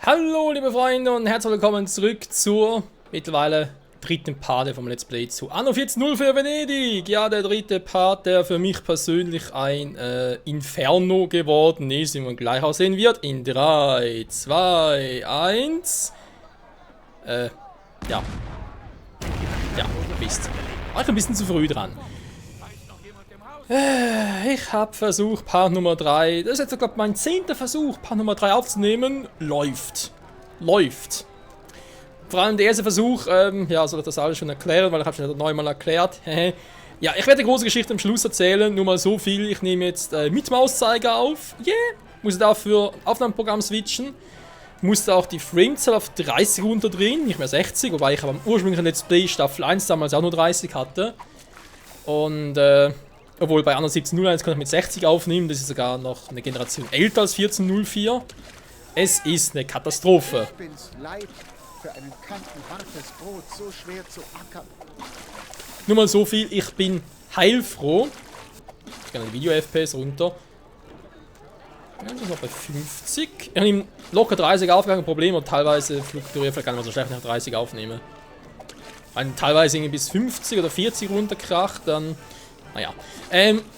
Hallo liebe Freunde und herzlich willkommen zurück zur mittlerweile dritten Part vom Let's Play zu Anno 1404 Venedig. Ja, der dritte Part, der für mich persönlich ein Inferno geworden ist, wie man gleich aussehen wird. In 3, 2, 1. Ja. Ja, Mist. War ich ein bisschen zu früh dran. Ich habe versucht, Part Nummer 3, das ist jetzt, glaube ich, mein 10. Versuch, Part Nummer 3 aufzunehmen. Läuft. Vor allem der erste Versuch, ja, soll ich das alles schon erklären, weil ich habe schon 9-mal erklärt. Ja, ich werde die große Geschichte am Schluss erzählen, nur mal so viel. Ich nehme jetzt mit Mauszeiger auf. Muss dafür Aufnahmeprogramm switchen. Musste auch die Framezahl auf 30 runterdrehen, nicht mehr 60, wobei ich aber am ursprünglichen Let's Play Staffel 1 damals auch nur 30 hatte. Und, obwohl bei Anno 1701 kann ich mit 60 aufnehmen, das ist sogar noch eine Generation älter als 1404. Es ist eine Katastrophe. Ich bin's leid, für einen Kanten hartes Brot so schwer zu ackern. Nur mal so viel, ich bin heilfroh. Ich kann die Video-FPS runter. Ja, das ist noch bei 50. Ich nehme locker 30 auf, kein Problem, und teilweise fluktuiert, vielleicht kann man so schlecht nach 30 aufnehmen. Wenn teilweise irgendwie bis 50 oder 40 runterkracht, dann... Naja.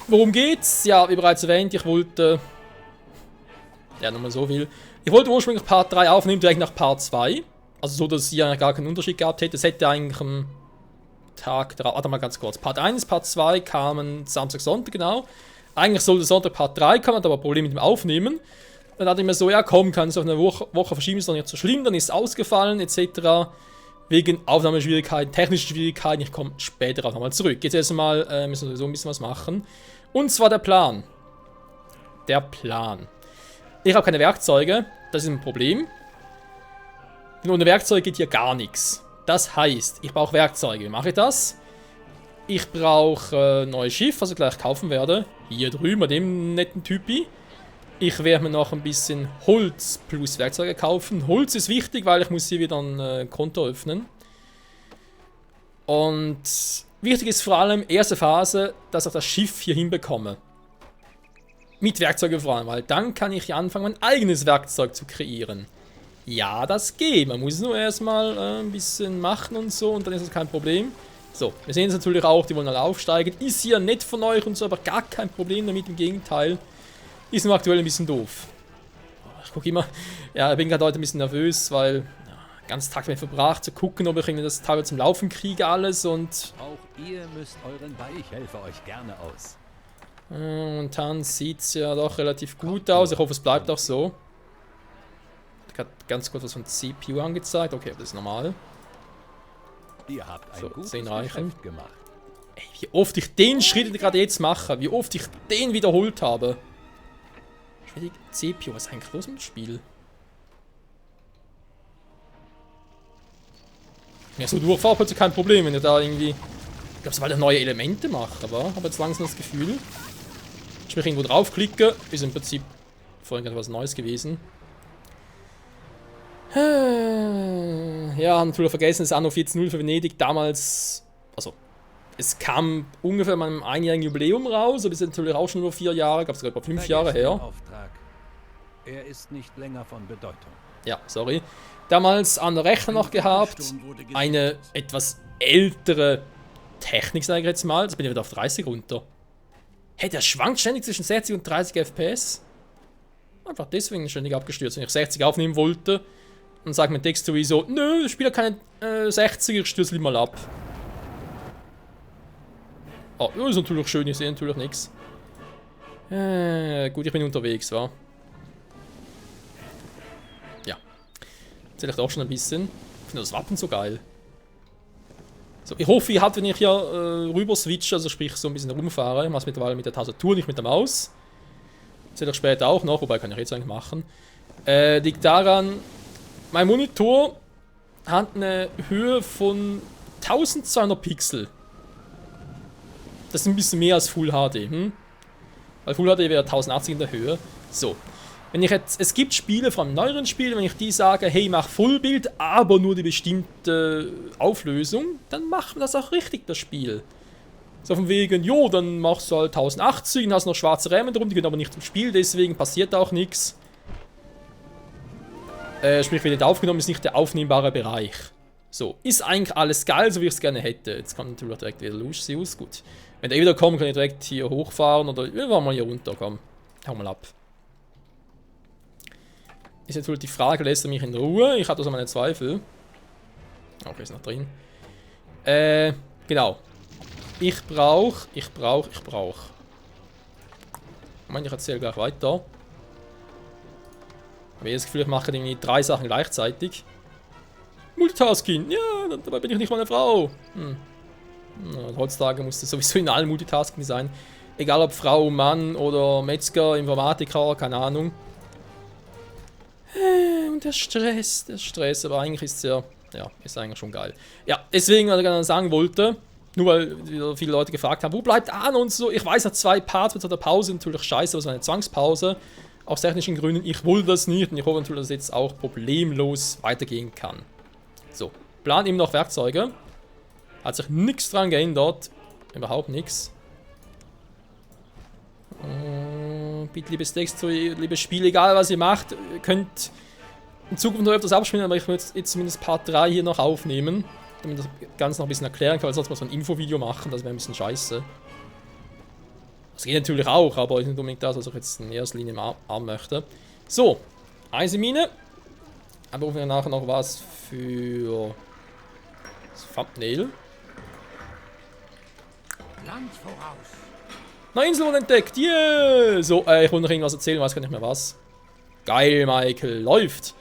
Worum geht's? Ja, wie bereits erwähnt, ich wollte... Ja, nochmal so viel. Ich wollte ursprünglich Part 3 aufnehmen, direkt nach Part 2. Also so, dass ihr gar keinen Unterschied gehabt hätte. Es hätte eigentlich am Tag drauf... Warte mal ganz kurz. Part 1, Part 2 kamen Samstag, Sonntag, genau. Eigentlich sollte Sonntag Part 3 kommen, hat aber ein Problem mit dem Aufnehmen. Dann dachte ich mir so, ja komm, kann es auf eine Woche verschieben, ist doch nicht so schlimm. Dann ist es ausgefallen, etc. Wegen Aufnahmeschwierigkeiten, technischen Schwierigkeiten. Ich komme später auch nochmal zurück. Jetzt erstmal müssen wir sowieso ein bisschen was machen. Und zwar der Plan. Ich habe keine Werkzeuge. Das ist ein Problem. Denn ohne Werkzeuge geht hier gar nichts. Das heißt, ich brauche Werkzeuge. Wie mache ich das? Ich brauche ein neues Schiff, was ich gleich kaufen werde. Hier drüben bei dem netten Typi. Ich werde mir noch ein bisschen Holz plus Werkzeuge kaufen. Holz ist wichtig, weil ich muss hier wieder ein Konto öffnen. Und wichtig ist vor allem, erste Phase, dass ich das Schiff hier hinbekomme. Mit Werkzeugen vor allem, weil dann kann ich hier anfangen, mein eigenes Werkzeug zu kreieren. Ja, das geht. Man muss nur erstmal ein bisschen machen und so, und dann ist das kein Problem. So, wir sehen es natürlich auch, die wollen alle aufsteigen. Ist hier nett von euch und so, aber gar kein Problem damit, im Gegenteil. Ist nur aktuell ein bisschen doof. Ich gucke immer, ja, ich bin gerade heute ein bisschen nervös, weil ja, ganz Tag mir verbracht zu gucken, ob ich irgendwie das teilweise zum Laufen kriege alles, und... Auch ihr müsst euren Ball, ich helfe euch gerne aus. Momentan sieht es ja doch relativ gut aus, ich hoffe es bleibt auch so. Ich habe ganz kurz was von CPU angezeigt, okay, das ist normal. Ihr habt ein So, gutes 10 reichen. Geschäft gemacht. Ey, wie oft ich den Schritt gerade jetzt mache, wie oft ich den wiederholt habe. CPU, was ist eigentlich los mit dem Spiel? Ja, so Durchfahrt hat kein Problem, wenn ihr da irgendwie... Ich glaube, sobald ich neue Elemente mache, aber ich habe jetzt langsam das Gefühl, wenn ich mich irgendwo draufklicke, ist im Prinzip vorhin gerade was Neues gewesen. Ja, natürlich vergessen, es ist Anno 1404 für Venedig damals... Also, es kam ungefähr mal einem einjährigen Jubiläum raus, aber es ist natürlich auch schon nur 4 Jahre, gab es sogar 5 Jahre Vergesst den her. Auftrag. Er ist nicht länger von Bedeutung. Ja, sorry. Damals an der Rechner noch gehabt. Eine etwas ältere Technik, sage ich jetzt mal. Jetzt bin ich wieder auf 30 runter. Hey, der schwankt ständig zwischen 60 und 30 FPS. Einfach deswegen ständig abgestürzt. Wenn ich 60 aufnehmen wollte, dann sagt mein Text sowieso, nö, das Spiel hat keine 60, ich stürze lieber mal ab. Oh, das ist natürlich schön, ich sehe natürlich nichts. Gut, ich bin unterwegs, wa? Ja. Erzähle ich auch schon ein bisschen. Ich finde das Wappen so geil. So, ich hoffe, ihr habt, wenn ich hier rüber switche, also sprich so ein bisschen rumfahre, ich mache es mittlerweile mit der Tastatur, nicht mit der Maus. Erzähle ich später auch noch, wobei kann ich jetzt eigentlich machen. Liegt daran, mein Monitor hat eine Höhe von 1200 Pixel. Das ist ein bisschen mehr als Full HD, Weil Full HD wäre 1080 in der Höhe. So. Wenn ich jetzt, es gibt Spiele, vor allem neueren Spiele, wenn ich die sage, hey, mach Vollbild, aber nur die bestimmte Auflösung, dann macht man das auch richtig, das Spiel. So von wegen, jo, dann machst du halt 1080, dann hast du noch schwarze Ränder drum, die gehen aber nicht zum Spiel, deswegen passiert auch nichts. Sprich, wird nicht aufgenommen, ist nicht der aufnehmbare Bereich. So, ist eigentlich alles geil, so wie ich es gerne hätte. Jetzt kann natürlich direkt wieder Lucius aus, gut. Wenn der wieder kommt, kann ich direkt hier hochfahren oder wir wollen mal hier runter, komm. Hau mal ab. Ist natürlich die Frage, lässt er mich in Ruhe? Ich habe da so meine Zweifel. Okay, ist noch drin. Genau. Ich brauch. Moment, ich erzähle gleich weiter. Ich habe das Gefühl, ich mache irgendwie 3 Sachen gleichzeitig. Multitasking, ja, dabei bin ich nicht meine Frau. Heutzutage muss das sowieso in allen Multitasking sein. Egal ob Frau, Mann oder Metzger, Informatiker, keine Ahnung. Und der Stress, aber eigentlich ist es ja, ist eigentlich schon geil. Ja, deswegen, was ich gerne sagen wollte, nur weil wieder viele Leute gefragt haben, wo bleibt Arno und so. Ich weiß, nach 2 Parts mit der Pause natürlich scheiße, aber es war eine Zwangspause. Aus technischen Gründen, ich wollte das nicht und ich hoffe natürlich, dass es jetzt auch problemlos weitergehen kann. So, plan immer noch Werkzeuge. Hat sich nichts dran geändert. Überhaupt nichts. Bitte, liebes Dexter, liebes Spiel, egal was ihr macht, ihr könnt in Zukunft noch öfters abspielen, aber ich würde jetzt zumindest Part 3 hier noch aufnehmen, damit ich das Ganze noch ein bisschen erklären kann, weil sonst muss man so ein Infovideo machen, das wäre ein bisschen scheiße. Das geht natürlich auch, aber ist nicht unbedingt das, was ich jetzt in erster Linie haben möchte. So, Eisenmine. Dann brauchen wir nachher noch was für das Thumbnail. Land voraus. Eine Insel wurde entdeckt, yeah! So, ich wollte noch irgendwas erzählen, weiß gar nicht mehr was. Geil, Michael, läuft.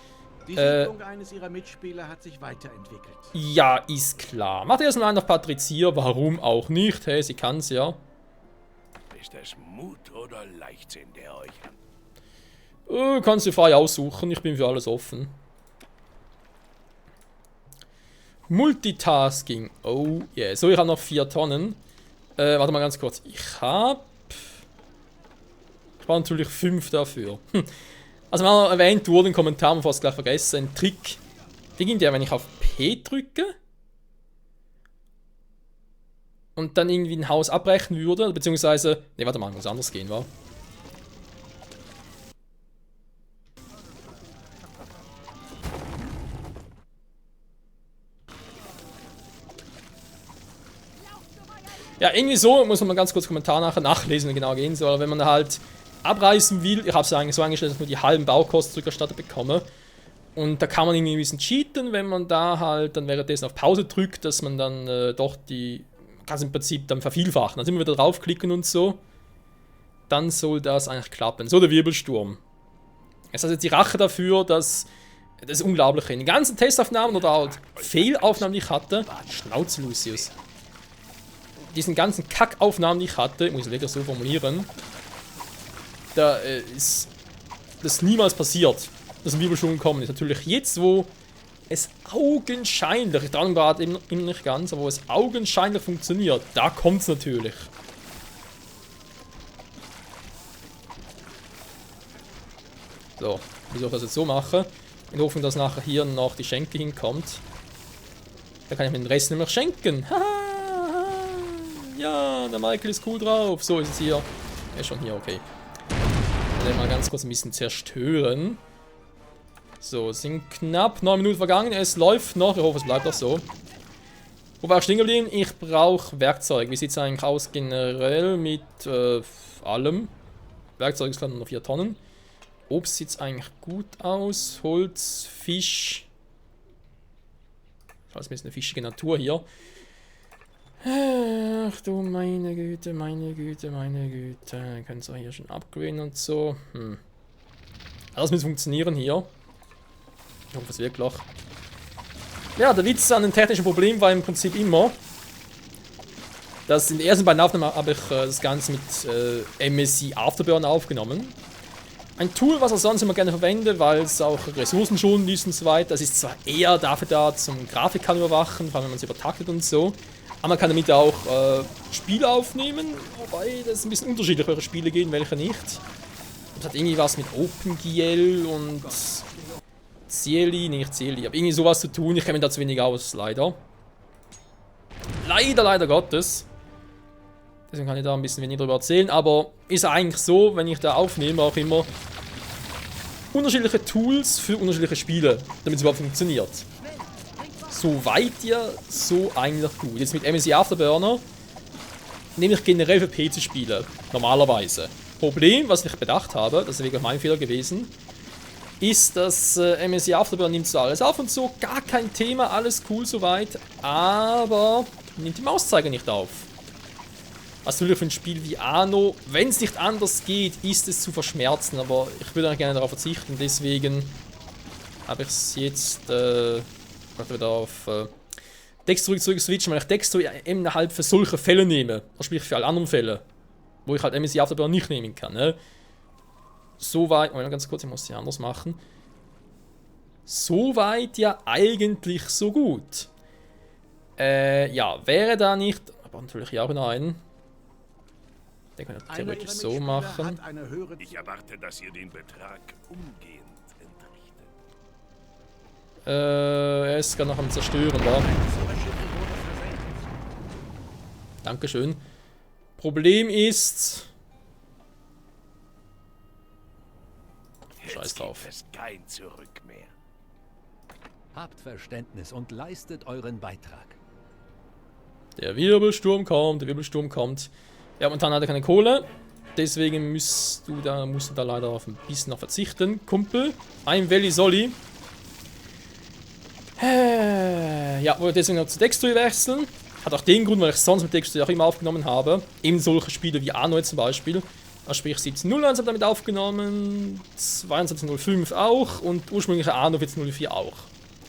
Die Siedlung eines ihrer Mitspieler hat sich weiterentwickelt. Ja, ist klar. Macht erstmal einen auf Patrizier, warum auch nicht? Hey, sie kann's ja. Ist es Mut oder Leichtsinn, der euch an? Kannst du frei aussuchen, ich bin für alles offen. Multitasking, oh yeah. So, ich habe noch 4 Tonnen. Warte mal ganz kurz. Ich brauche natürlich 5 dafür. Also mal erwähnt wurde im Kommentar, fast gleich vergessen, ein Trick. Beginnt ja, wenn ich auf P drücke und dann irgendwie ein Haus abbrechen würde, beziehungsweise, ne, warte mal, muss anders gehen, wa? Ja, irgendwie so, muss man mal ganz kurz Kommentar nachher nachlesen, wie genau gehen soll. Aber wenn man halt abreißen will, ich habe es eigentlich so eingestellt, dass ich nur die halben Baukosten zurückerstattet bekomme. Und da kann man irgendwie ein bisschen cheaten, wenn man da halt dann währenddessen auf Pause drückt, dass man dann doch die, kann es im Prinzip dann vervielfachen. Dann immer wieder draufklicken und so. Dann soll das eigentlich klappen. So der Wirbelsturm. Es ist jetzt die Rache dafür, dass das Unglaubliche in den ganzen Testaufnahmen oder halt Fehlaufnahmen, die ich hatte, Schnauze Lucius. Diesen ganzen Kackaufnahmen, die ich hatte, muss ich wirklich so formulieren, da ist das niemals passiert, dass ein Wirbelsturm gekommen ist. Natürlich jetzt, wo es augenscheinlich, ich traue gerade eben nicht ganz, aber wo es augenscheinlich funktioniert, da kommt es natürlich. So, wie soll ich das jetzt so machen? In Hoffnung, dass nachher hier noch die Schenke hinkommt. Da kann ich mir den Rest nämlich schenken. Haha! Ja, der Michael ist cool drauf. So ist es hier. Er ist schon hier, okay. Dann mal ganz kurz ein bisschen zerstören. So, es sind knapp 9 Minuten vergangen. Es läuft noch. Ich hoffe, es bleibt auch so. Wo war ich stehen geblieben? Ich brauche Werkzeug. Wie sieht es eigentlich aus generell mit allem? Werkzeug ist gerade nur 4 Tonnen. Obst sieht es eigentlich gut aus. Holz, Fisch. Das ist ein bisschen eine fischige Natur hier. Ach du meine Güte, meine Güte, meine Güte. Können es auch hier schon upgraden und so. Alles muss funktionieren hier. Ich hoffe es wirklich. Ja, der Witz an dem technischen Problem war im Prinzip immer, dass in den ersten beiden Aufnahmen habe ich das Ganze mit MSI Afterburner aufgenommen. Ein Tool, was ich sonst immer gerne verwende, weil es auch ressourcenschonend ist und so weiter. Das ist zwar eher dafür da, zum Grafikkarte überwachen, vor allem wenn man es übertaktet und so. Aber man kann damit auch Spiele aufnehmen, wobei das ist ein bisschen unterschiedlich, welche Spiele gehen, welche nicht. Das hat irgendwie was mit OpenGL und CLI, nicht CLI, aber irgendwie sowas zu tun. Ich kenne mich da zu wenig aus, leider. Leider Gottes. Deswegen kann ich da ein bisschen weniger darüber erzählen, aber ist eigentlich so, wenn ich da aufnehme, auch immer, unterschiedliche Tools für unterschiedliche Spiele, damit es überhaupt funktioniert. So weit ja, so eigentlich gut. Jetzt mit MSI Afterburner nehme ich generell für PC-Spiele, normalerweise. Problem, was ich bedacht habe, das ist wirklich mein Fehler gewesen, ist, dass MSI Afterburner nimmt so alles auf und so, gar kein Thema, alles cool soweit, aber nimmt die Mauszeiger nicht auf. Was natürlich für ein Spiel wie Anno, wenn es nicht anders geht, ist es zu verschmerzen, aber ich würde gerne darauf verzichten, deswegen habe ich es jetzt wieder auf Dexter zurück-switchen, weil ich Dexter eben halt für solche Fälle nehme, sprich für alle anderen Fälle, wo ich halt MSI Afterburner nicht nehmen kann. Ne? Soweit, Moment, ganz kurz, ich muss die anders machen. Soweit ja eigentlich so gut. Ja, wäre da nicht, aber natürlich ja auch einen. Den kann ich theoretisch so machen. Ich erwarte, dass ihr den Betrag umgehend entrichtet. Er ist gerade noch am Zerstören, wa? Dankeschön. Problem ist... Scheiß drauf. Es kein Zurück mehr. Habt Verständnis und leistet euren Beitrag. Der Wirbelsturm kommt, der Wirbelsturm kommt. Ja, momentan hat er keine Kohle. Deswegen musst du da leider auf ein bisschen noch verzichten. Kumpel, ein Valley Solly. Ja, wollte deswegen noch zu Dexter wechseln. Hat auch den Grund, weil ich sonst mit Dexter auch immer aufgenommen habe. Eben solche Spiele wie Anno zum Beispiel. Also sprich 17.01 habe ich damit aufgenommen, 22.05 auch und ursprüngliche Anno 14.04 auch.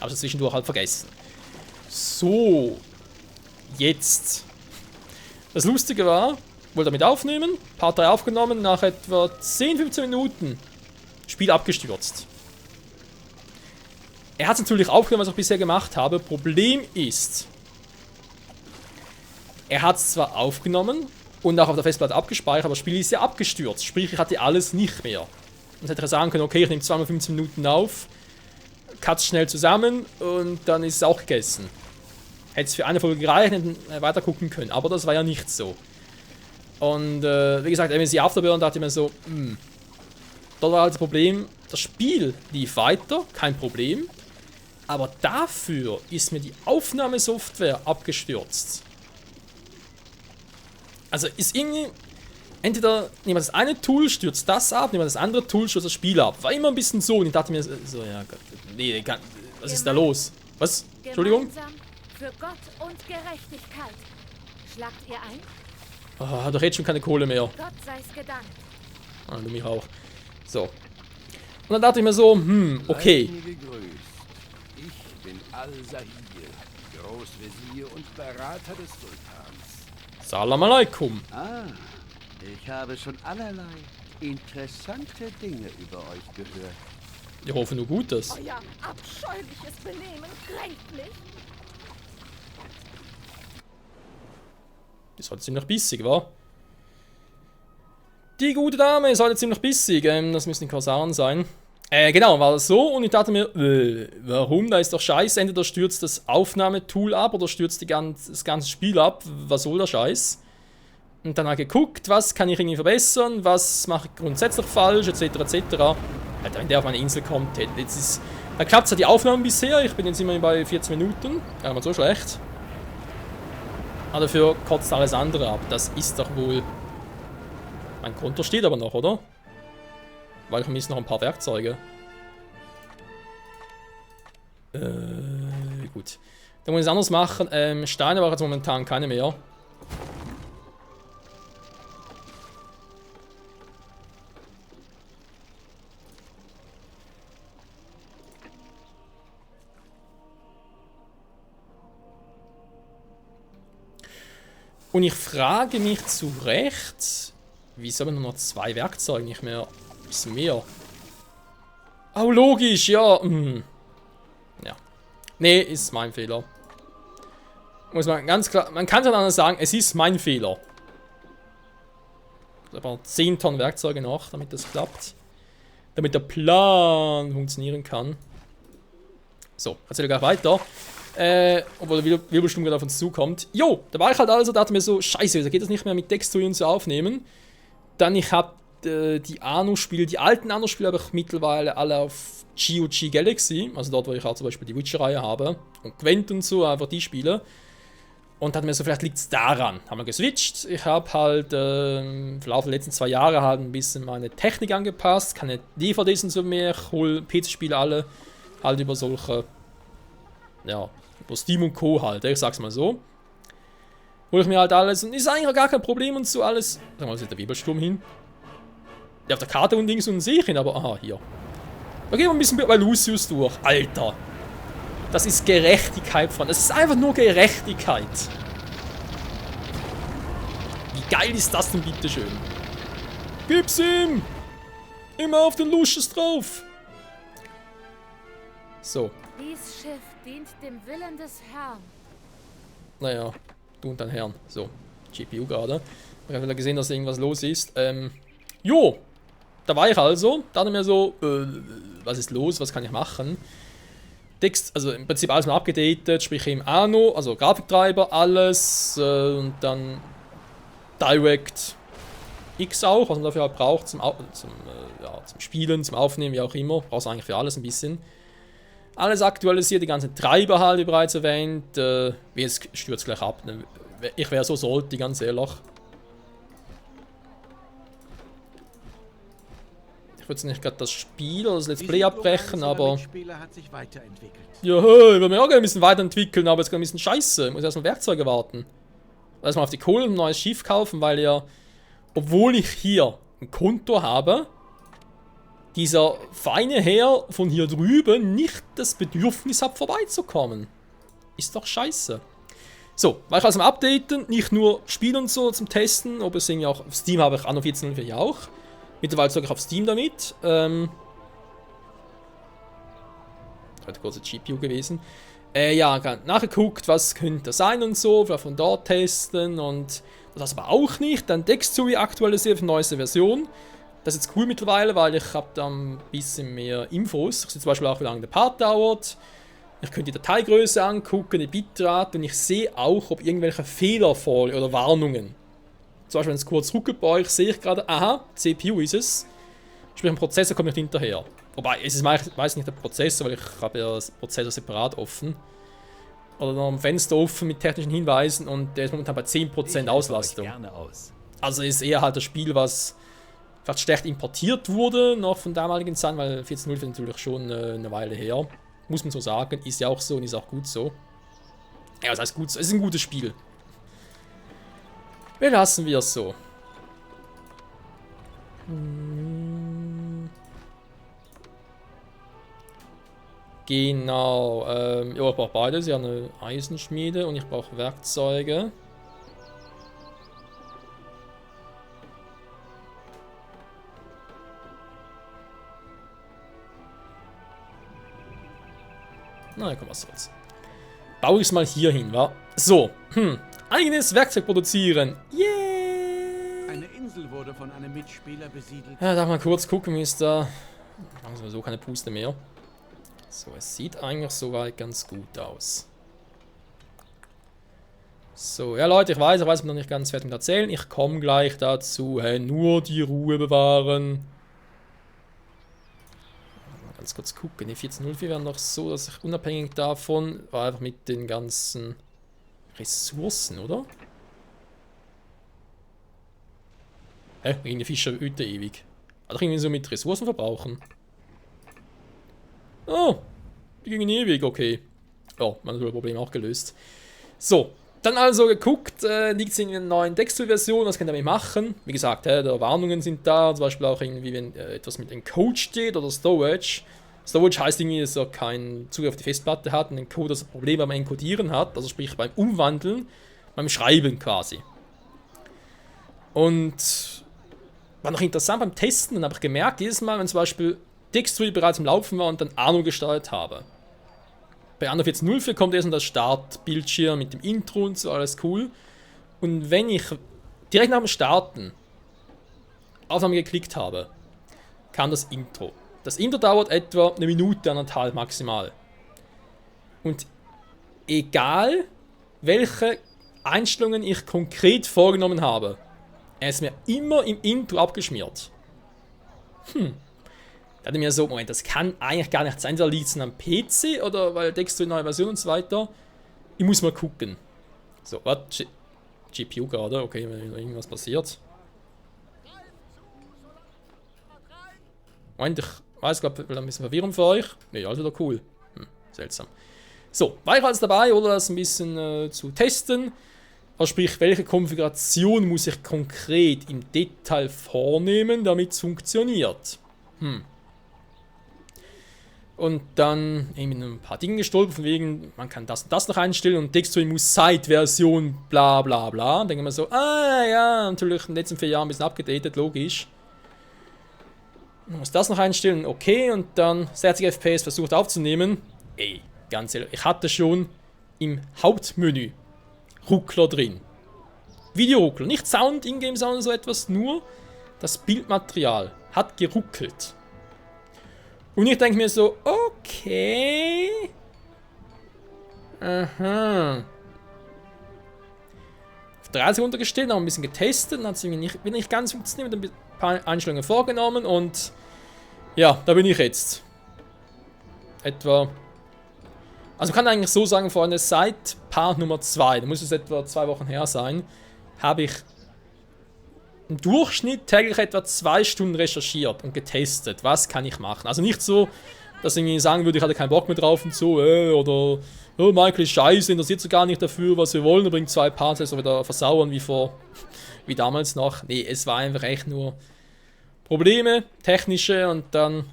Habe ich zwischendurch halt vergessen. So, jetzt. Das Lustige war, wollte damit aufnehmen, Part 3 aufgenommen, nach etwa 10-15 Minuten Spiel abgestürzt. Er hat es natürlich aufgenommen, was ich bisher gemacht habe. Problem ist, er hat es zwar aufgenommen und auch auf der Festplatte abgespeichert, aber das Spiel ist ja abgestürzt. Sprich, ich hatte alles nicht mehr. Und hätte ich sagen können, okay, ich nehme zweimal 15 Minuten auf, cut schnell zusammen und dann ist es auch gegessen. Hätte es für eine Folge gereicht, hätten weiter gucken können, aber das war ja nicht so. Und wie gesagt, MSI Afterburner dachte ich mir so, dort war halt das Problem, das Spiel lief weiter, kein Problem, aber dafür ist mir die Aufnahmesoftware abgestürzt. Also ist irgendwie, entweder nehmen wir das eine Tool, stürzt das ab, nehmen wir das andere Tool, stürzt das Spiel ab. War immer ein bisschen so und ich dachte mir so, ja Gott, nee, was ist da los? Was? Entschuldigung? Für Gott und Gerechtigkeit. Schlagt ihr ein? Oh, doch jetzt schon keine Kohle mehr. Gott sei's gedankt. Ah, du mich auch. So. Und dann dachte ich mir so, okay. Seid mir gegrüßt. Ich bin Al-Sahir, Großvezier und Berater des Sultans. Salam alaikum. Ah, ich habe schon allerlei interessante Dinge über euch gehört. Ich hoffe nur Gutes. Euer abscheuliches Benehmen kränkt mich. Die ist halt ziemlich bissig, wa? Die gute Dame ist halt ziemlich bissig. Das müssen die Korsaren sein. Genau, war das so. Und ich dachte mir, warum? Da ist doch scheiße. Entweder stürzt das Aufnahmetool ab oder stürzt das ganze Spiel ab. Was soll der Scheiß? Und dann habe ich geguckt, was kann ich irgendwie verbessern, was mache ich grundsätzlich falsch, etc. etc. Alter, wenn der auf meine Insel kommt, da klappt es ja die Aufnahmen bisher. Ich bin jetzt immerhin bei 14 Minuten. Gar nicht mal so schlecht. Aber dafür kotzt alles andere ab. Das ist doch wohl... Mein Konto steht aber noch, oder? Weil ich vermisse noch ein paar Werkzeuge. Gut. Dann muss ich es anders machen. Steine waren jetzt momentan keine mehr. Und ich frage mich zu Recht, wieso haben wir nur noch 2 Werkzeuge nicht mehr? Ist mehr. Oh, logisch, ja. Ja. Nee, ist mein Fehler. Muss man ganz klar, man kann dann anders sagen, es ist mein Fehler. Aber 10 Tonnen Werkzeuge noch, damit das klappt. Damit der Plan funktionieren kann. So, erzähle gleich weiter. Obwohl der Wirbelsturm gerade auf uns zukommt. Jo, da war ich halt also, dachte mir so, scheiße, da geht es nicht mehr mit Textur und so aufnehmen. Dann ich habe die Anno-Spiele, die alten Anno-Spiele habe ich mittlerweile alle auf GOG Galaxy, also dort, wo ich auch zum Beispiel die Witcher-Reihe habe und Gwent und so, einfach die Spiele. Und hat mir so, vielleicht liegt es daran. Haben wir geswitcht. Ich habe halt im Verlauf der letzten 2 Jahre halt ein bisschen meine Technik angepasst, keine DVDs und so mehr, ich hole PC-Spiele alle halt über solche, ja, über Steam und Co. halt, ich sag's mal so. Hole ich mir halt alles und ist eigentlich auch gar kein Problem und so alles. Sag mal, wo ist der Wirbelsturm hin? Ja, auf der Karte und links und sehe ich ihn, aber aha, hier. Da gehen wir ein bisschen bei Lucius durch. Alter. Das ist Gerechtigkeit, Freunde. Das ist einfach nur Gerechtigkeit. Wie geil ist das denn, bitteschön? Gib's ihm! Immer auf den Lucius drauf! So. Dies Schiff dient dem Willen des Herrn. Naja, du und dein Herrn. So, GPU gerade. Ich habe wieder gesehen, dass irgendwas los ist. Jo! Da war ich also. Da dachte ich mir so, was ist los? Was kann ich machen? Text, also im Prinzip alles mal abgedatet, sprich im Anno, also Grafiktreiber, alles und dann DirectX auch, was man dafür halt braucht, zum Spielen, zum Aufnehmen, wie auch immer. Brauchst du eigentlich für alles ein bisschen. Alles aktualisiert, die ganzen Treiber halt, wie bereits erwähnt. Jetzt stürzt gleich ab. Ne? Ich wäre so salty, ganz ehrlich. Ich würde nicht gerade das Spiel oder das Let's Play abbrechen, aber... Hat sich weiterentwickelt. Ja, ich würde mir auch gerne ein bisschen weiterentwickeln, aber jetzt gerade ein bisschen scheiße. Ich muss erstmal Werkzeuge warten. Erstmal auf die Kohle und ein neues Schiff kaufen, weil ja, obwohl ich hier ein Konto habe, dieser feine Herr von hier drüben nicht das Bedürfnis hat, vorbeizukommen. Ist doch scheiße. So, war ich also am Updaten, nicht nur Spiel und so zum Testen, ob es irgendwie auch auf Steam habe ich Anno 14.04 auch. Mittlerweile sogar auf Steam damit. Heute kurze GPU gewesen. Ja, nachgeguckt, was könnte das sein und so, vielleicht von dort testen und das aber auch nicht. Dann Dextory aktualisiert für die neueste Version. Das ist jetzt cool mittlerweile, weil ich habe da ein bisschen mehr Infos. Ich sehe zum Beispiel auch, wie lange der Part dauert. Ich könnte die Dateigröße angucken, die Bitrate und ich sehe auch, ob irgendwelche Fehler vorliegen oder Warnungen. Zum Beispiel, wenn es kurz ruckelt bei euch, sehe ich gerade, aha, CPU ist es. Sprich, ein Prozessor kommt nicht hinterher. Wobei, es ist meistens nicht der Prozessor, weil ich habe ja das Prozessor separat offen. Oder noch ein Fenster offen mit technischen Hinweisen und der ist momentan bei 10% Auslastung. Also ist eher halt das Spiel, was vielleicht schlecht importiert wurde, noch von damaligen Zeiten, weil 14.0 ist natürlich schon eine Weile her. Muss man so sagen, ist ja auch so und ist auch gut so. Ja, das heißt gut so, es ist ein gutes Spiel. Wir lassen wir es so. Genau, ja, ich brauche beides. Ja, eine Eisenschmiede und ich brauche Werkzeuge. Na, ja, komm, was soll's. Baue ich es mal hier hin, wa? So, eigenes Werkzeug produzieren. Yeah! Eine Insel wurde von einem Mitspieler besiedelt. Ja, darf mal kurz gucken, wie es da... Machen wir so keine Puste mehr. So, es sieht eigentlich soweit ganz gut aus. So, ja Leute, ich weiß, ich bin noch nicht ganz fertig mit erzählen. Ich komme gleich dazu. Hey, nur die Ruhe bewahren. Mal ganz kurz gucken. Die 14.04 wäre noch so, dass ich unabhängig davon war einfach mit den ganzen Ressourcen, oder? Hä? Irgendwie Fischerhütte ewig. Also irgendwie so mit Ressourcen verbrauchen. Oh, die gingen ewig, okay. Oh, mein Problem auch gelöst. So, dann also geguckt, liegt es in einer neuen Dextory-Version, was könnt ihr damit machen? Wie gesagt, da Warnungen sind da, zum Beispiel auch irgendwie, wenn etwas mit Encode steht oder Storage. Storage heißt irgendwie, dass er keinen Zugriff auf die Festplatte hat und Encode, dass er Probleme beim Encodieren hat, also sprich beim Umwandeln, beim Schreiben quasi. Und war noch interessant beim Testen, dann habe ich gemerkt, jedes Mal, wenn zum Beispiel Dextory bereits im Laufen war und dann Anno gestartet habe. Bei Anno 14.04 kommt erst das Startbildschirm mit dem Intro und so, alles cool. Und wenn ich direkt nach dem Starten Aufnahme geklickt habe, kam das Intro. Das Intro dauert etwa 1 Minute, 1,5 maximal. Und egal, welche Einstellungen ich konkret vorgenommen habe, er ist mir immer im Intro abgeschmiert. Da dachte ich mir so, Moment, das kann eigentlich gar nicht sein. Da liegt es am PC oder weil Dexter eine neue Version und so weiter. Ich muss mal gucken. So, was? GPU gerade, okay, wenn irgendwas passiert. Moment, ich weiß, glaube ich, ein bisschen Verwirrung für euch. Ne, alles wieder cool. Seltsam. So, war ich also dabei, oder das ein bisschen zu testen. Also sprich, welche Konfiguration muss ich konkret im Detail vornehmen, damit es funktioniert. Und dann eben ein paar Dinge gestolpert, von wegen, man kann das und das noch einstellen und Dexter muss Site-Version bla bla bla. Dann denken wir so, ja, natürlich in den letzten 4 Jahren ein bisschen abgedatet, logisch. Man muss das noch einstellen, okay, und dann 60 FPS versucht aufzunehmen. Ey, ganz ehrlich, ich hatte schon im Hauptmenü Ruckler drin. Videoruckler, nicht Sound, Ingame-Sound oder so etwas, nur das Bildmaterial hat geruckelt. Und ich denke mir so, okay. Aha. Auf 30 runtergestellt, noch ein bisschen getestet, dann hat es irgendwie nicht ganz funktioniert, ein paar Einstellungen vorgenommen und ja, da bin ich jetzt. Etwa. Also man kann eigentlich so sagen, Freunde, seit Part Nummer 2, da muss es etwa 2 Wochen her sein, habe ich im Durchschnitt täglich etwa 2 Stunden recherchiert und getestet, was kann ich machen. Also nicht so, dass ich irgendwie sagen würde, ich hatte keinen Bock mehr drauf und so, oder oh, Michael ist scheiße, interessiert sich gar nicht dafür, was wir wollen, er bringt 2 Parts, also wieder versauern wie damals noch. Nee, es war einfach echt nur Probleme, technische und dann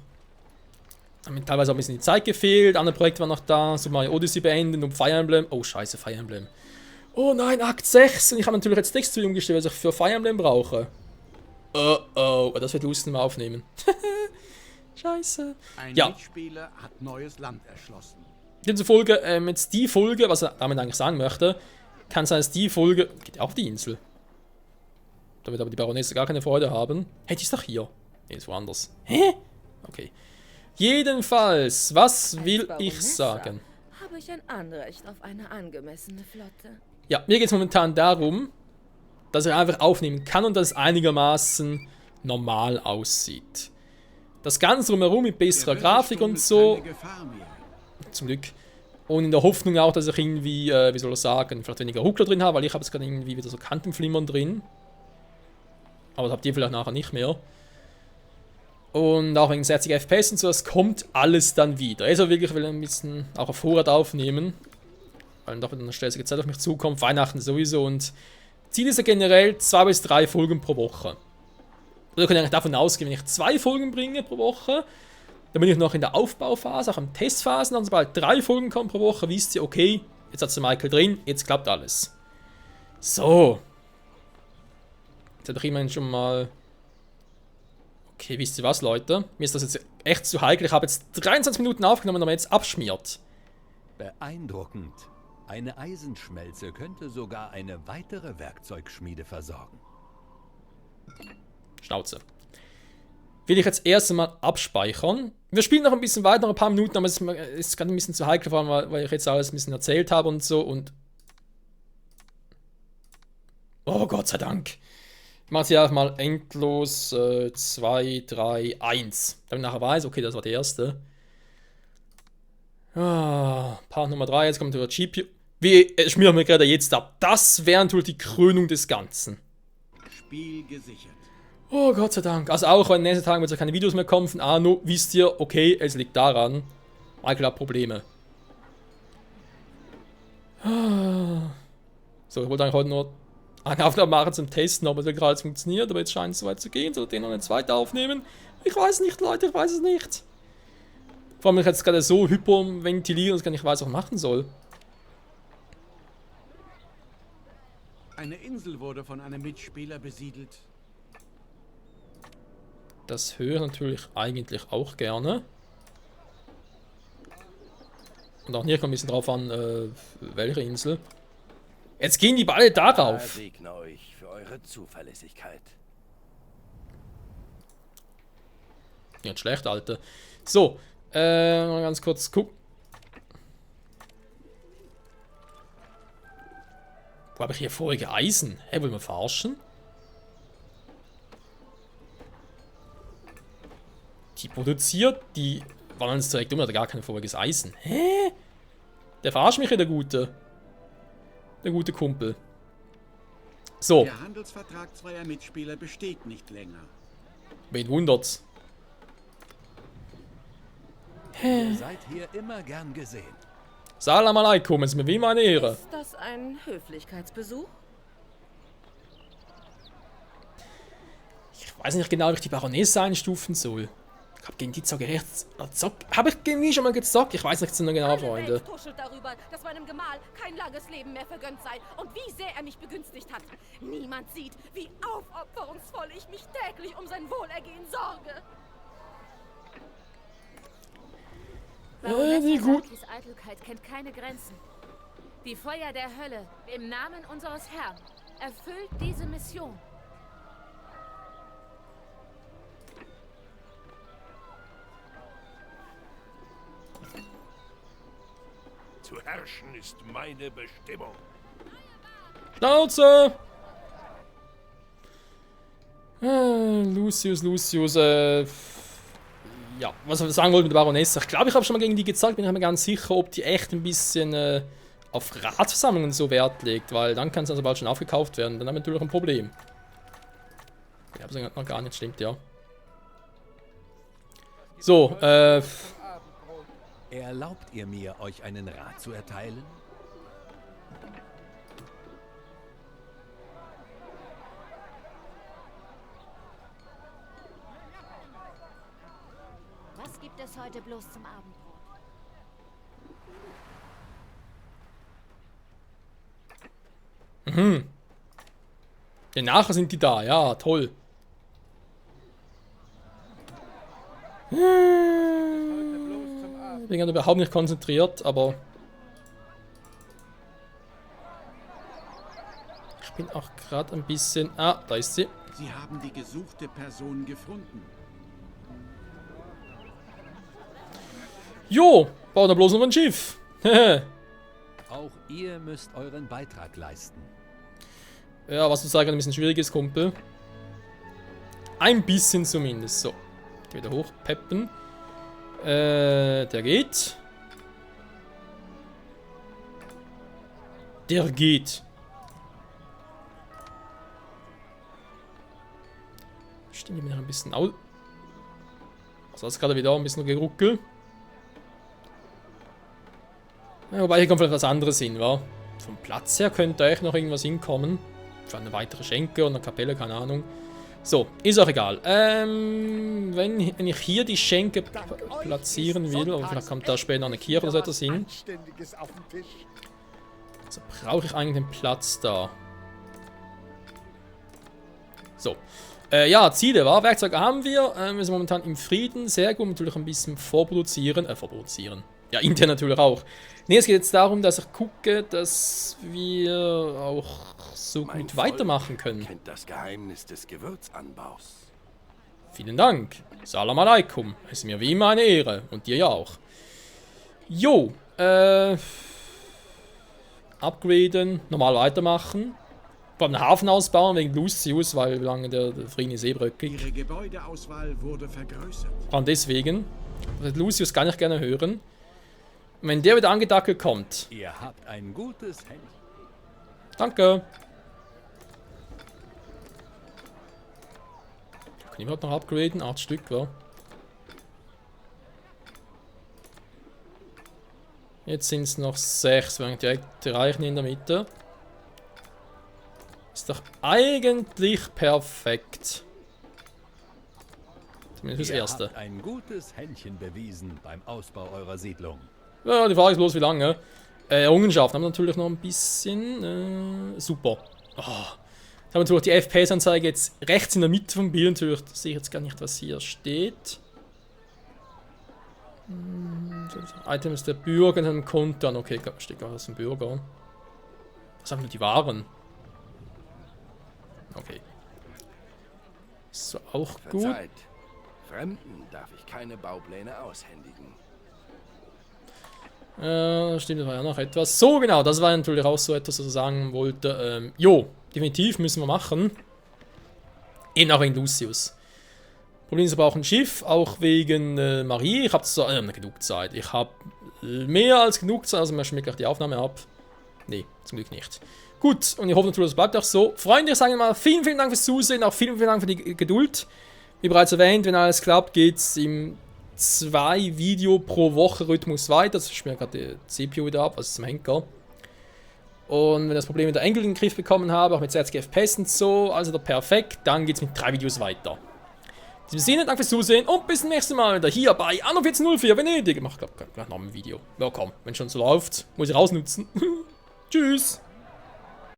haben mir teilweise auch ein bisschen die Zeit gefehlt, andere Projekte waren noch da, so Mario Odyssey beenden und Fire Emblem. Oh scheiße, Fire Emblem. Oh nein, Akt 6 und ich habe natürlich jetzt Textstudio umgestellt, was ich für Fire Emblem brauche. Oh, das wird lustig mal aufnehmen. Scheiße. Ein Ja. Mitspieler hat neues Land erschlossen. Demzufolge, jetzt die Folge, was er damit eigentlich sagen möchte, kann sein, dass die Folge. Geht auch die Insel. Da wird aber die Baronesse gar keine Freude haben. Hey, die ist doch hier. Nee, ist woanders. Hä? Okay. Jedenfalls, was will ich sagen? Habe ich ein Anrecht auf eine angemessene Flotte? Ja, mir geht es momentan darum, dass ich einfach aufnehmen kann und dass es einigermaßen normal aussieht. Das Ganze drumherum mit besserer Grafik und so, zum Glück. Und in der Hoffnung auch, dass ich irgendwie, wie soll ich sagen, vielleicht weniger Ruckler drin habe, weil ich habe jetzt gerade irgendwie wieder so Kantenflimmern drin. Aber das habt ihr vielleicht nachher nicht mehr. Und auch wegen 60 FPS und so, das kommt alles dann wieder. Also wirklich will ich ein bisschen auch auf Vorrat aufnehmen. Weil dann doch wieder eine stressige Zeit auf mich zukommt, Weihnachten sowieso. Und Ziel ist ja generell 2 bis 3 Folgen pro Woche. Oder könnt ihr eigentlich davon ausgehen, wenn ich 2 Folgen bringe pro Woche, dann bin ich noch in der Aufbauphase, auch in Testphasen, und sobald 3 Folgen kommen pro Woche, wisst ihr, okay, jetzt hat der Michael drin, jetzt klappt alles. So. Jetzt habe ich immerhin schon mal. Okay, wisst ihr was, Leute? Mir ist das jetzt echt zu heikel. Ich habe jetzt 23 Minuten aufgenommen, aber jetzt abschmiert. Beeindruckend. Eine Eisenschmelze könnte sogar eine weitere Werkzeugschmiede versorgen. Schnauze. Will ich jetzt erst einmal abspeichern. Wir spielen noch ein bisschen weiter, noch ein paar Minuten, aber es ist gerade ein bisschen zu heikel, vor allem, weil ich jetzt alles ein bisschen erzählt habe und so und. Oh Gott sei Dank. Ich mache es hier einfach mal endlos 2, 3, 1. Damit ich nachher weiß, okay, das war der erste. Part Nummer 3, jetzt kommt der GPU. Wie schmieren wir gerade jetzt ab? Das wäre natürlich die Krönung des Ganzen. Spiel gesichert. Oh Gott sei Dank. Also auch wenn in den nächsten Tagen jetzt keine Videos mehr kommen von Arno, wisst ihr, okay, es liegt daran. Michael hat Probleme. So, ich wollte eigentlich heute nur eine Aufnahme machen zum Testen, ob es gerade alles funktioniert, aber jetzt scheint es soweit zu gehen. Soll ich den noch eine zweite aufnehmen? Ich weiß nicht, Leute, ich weiß es nicht. Vor allem, ich jetzt gerade so hyperventilieren, dass ich gar nicht weiß, was ich machen soll. Eine Insel wurde von einem Mitspieler besiedelt. Das höre ich natürlich eigentlich auch gerne. Und auch hier kommt ein bisschen drauf an, welche Insel. Jetzt gehen die Bälle darauf. Herr segne euch für eure Zuverlässigkeit. Ja, schlecht, Alter. So, mal ganz kurz gucken. Wo habe ich hier vorige Eisen? Hä, wollen wir verarschen? Die produziert die Balance direkt oder gar kein voriges Eisen. Hä? Der verarscht mich, der gute Kumpel. So. Der Handelsvertrag zweier Mitspieler besteht nicht länger. Wen wundert's? Ihr seid hier immer gern gesehen. Salam alaikum, es ist mir wie meine Ehre. Ist das ein Höflichkeitsbesuch? Ich weiß nicht genau, ob ich die Baronesse einstufen soll. Ich habe gegen die habe ich gegen die schon mal gezockt? Ich weiß nicht so genau, Freunde. Welt tuschelt darüber, dass meinem Gemahl kein langes Leben mehr vergönnt sei und wie sehr er mich begünstigt hat. Niemand sieht, wie aufopferungsvoll ich mich täglich um sein Wohlergehen sorge. Wie gut. Baroness Eitelkeit kennt keine Grenzen. Die Feuer der Hölle im Namen unseres Herrn erfüllt diese Mission. Zu herrschen ist meine Bestimmung. Schnauze! Lucius, ja, was ich sagen wollte mit der Baronesse. Ich glaube, ich habe schon mal gegen die gezeigt, bin ich mir ganz sicher, ob die echt ein bisschen auf Ratsversammlungen so Wert legt, weil dann kann es also bald schon aufgekauft werden. Dann haben wir natürlich ein Problem. Ja, aber noch gar nicht, stimmt, ja. So, Erlaubt ihr mir, euch einen Rat zu erteilen? Was gibt es heute bloß zum Abendbrot? ja, nachher sind die da, ja, toll. Bin gerade überhaupt nicht konzentriert, aber ich bin auch gerade ein bisschen... Ah, da ist sie. Sie haben die gesuchte Person gefunden. Jo, baut da bloß noch ein Schiff. Auch ihr müsst euren Beitrag leisten. Ja, was du sagen, ein bisschen schwierig ist, Kumpel. Ein bisschen zumindest. So, wieder hochpeppen. Der geht. Der geht. Stehen die mir noch ein bisschen aus. Also das ist gerade wieder ein bisschen geruckelt. Ja, wobei hier kommt vielleicht was anderes hin, wa? Vom Platz her könnte euch noch irgendwas hinkommen. Für eine weitere Schenke oder eine Kapelle, keine Ahnung. So, ist auch egal. Wenn ich hier die Schenke platzieren will, oder vielleicht kommt da später noch eine Kirche oder so etwas hin. Also brauche ich eigentlich den Platz da. So. Ja, Ziele, wa? Werkzeuge haben wir. Wir sind momentan im Frieden. Sehr gut, natürlich ein bisschen vorproduzieren. Ja, intern natürlich auch. Ne, es geht jetzt darum, dass ich gucke, dass wir auch so Mein gut weitermachen können. kennt das Geheimnis des Gewürzanbaus. Vielen Dank. Salam alaikum. Es ist mir wie immer eine Ehre. Und dir ja auch. Jo, upgraden, normal weitermachen. Einen Hafen ausbauen wegen Lucius, weil wie lange der Frieden ist eh bröckig. Ihre Gebäudeauswahl wurde vergrößert. Und deswegen, Lucius kann ich gerne hören. Wenn der wieder angedackelt kommt. Ihr habt ein gutes Händchen. Danke. Kann ich überhaupt noch upgraden? 8 Stück, wa? Jetzt sind es noch 6, wenn direkt reichen in der Mitte. Ist doch eigentlich perfekt. Zumindest das erste. Ihr habt ein gutes Händchen bewiesen beim Ausbau eurer Siedlung. Ja, die Frage ist bloß, wie lange. Errungenschaften haben wir natürlich noch ein bisschen. Super. Oh. Da haben wir natürlich die FPS-Anzeige jetzt rechts in der Mitte vom Bild. Natürlich sehe ich jetzt gar nicht, was hier steht. Items der Bürger in einem Konto. Okay, steht gar was vom Bürger. Was haben wir die Waren? Okay. So, auch gut. Verzeiht. Fremden darf ich keine Baupläne aushändigen. Stimmt, das war ja noch etwas. So, genau, das war natürlich auch so etwas, was ich sagen wollte. Jo, definitiv müssen wir machen. Eben auch in Lucius. Problem ist, wir brauchen ein Schiff, auch wegen Marie. Ich habe zwar genug Zeit. Ich habe mehr als genug Zeit, also man schmeckt gleich die Aufnahme ab. Nee, zum Glück nicht. Gut, und ich hoffe natürlich, es bleibt auch so. Freunde, ich sage mal vielen, vielen Dank fürs Zusehen, auch vielen, vielen Dank für die Geduld. Wie bereits erwähnt, wenn alles klappt, geht es im 2 Video pro Woche Rhythmus weiter. Das ist mir gerade die CPU wieder ab, also zum Henker. Und wenn ich das Problem mit der Engel in den Griff bekommen habe, auch mit 60 FPS und so, also perfekt, dann geht es mit 3 Videos weiter. In diesem Sinne, danke fürs Zusehen und bis zum nächsten Mal wieder hier bei Anno 1404 Venedig. Ich mache gleich noch ein Video. Ja komm, wenn schon so läuft, muss ich rausnutzen. Tschüss.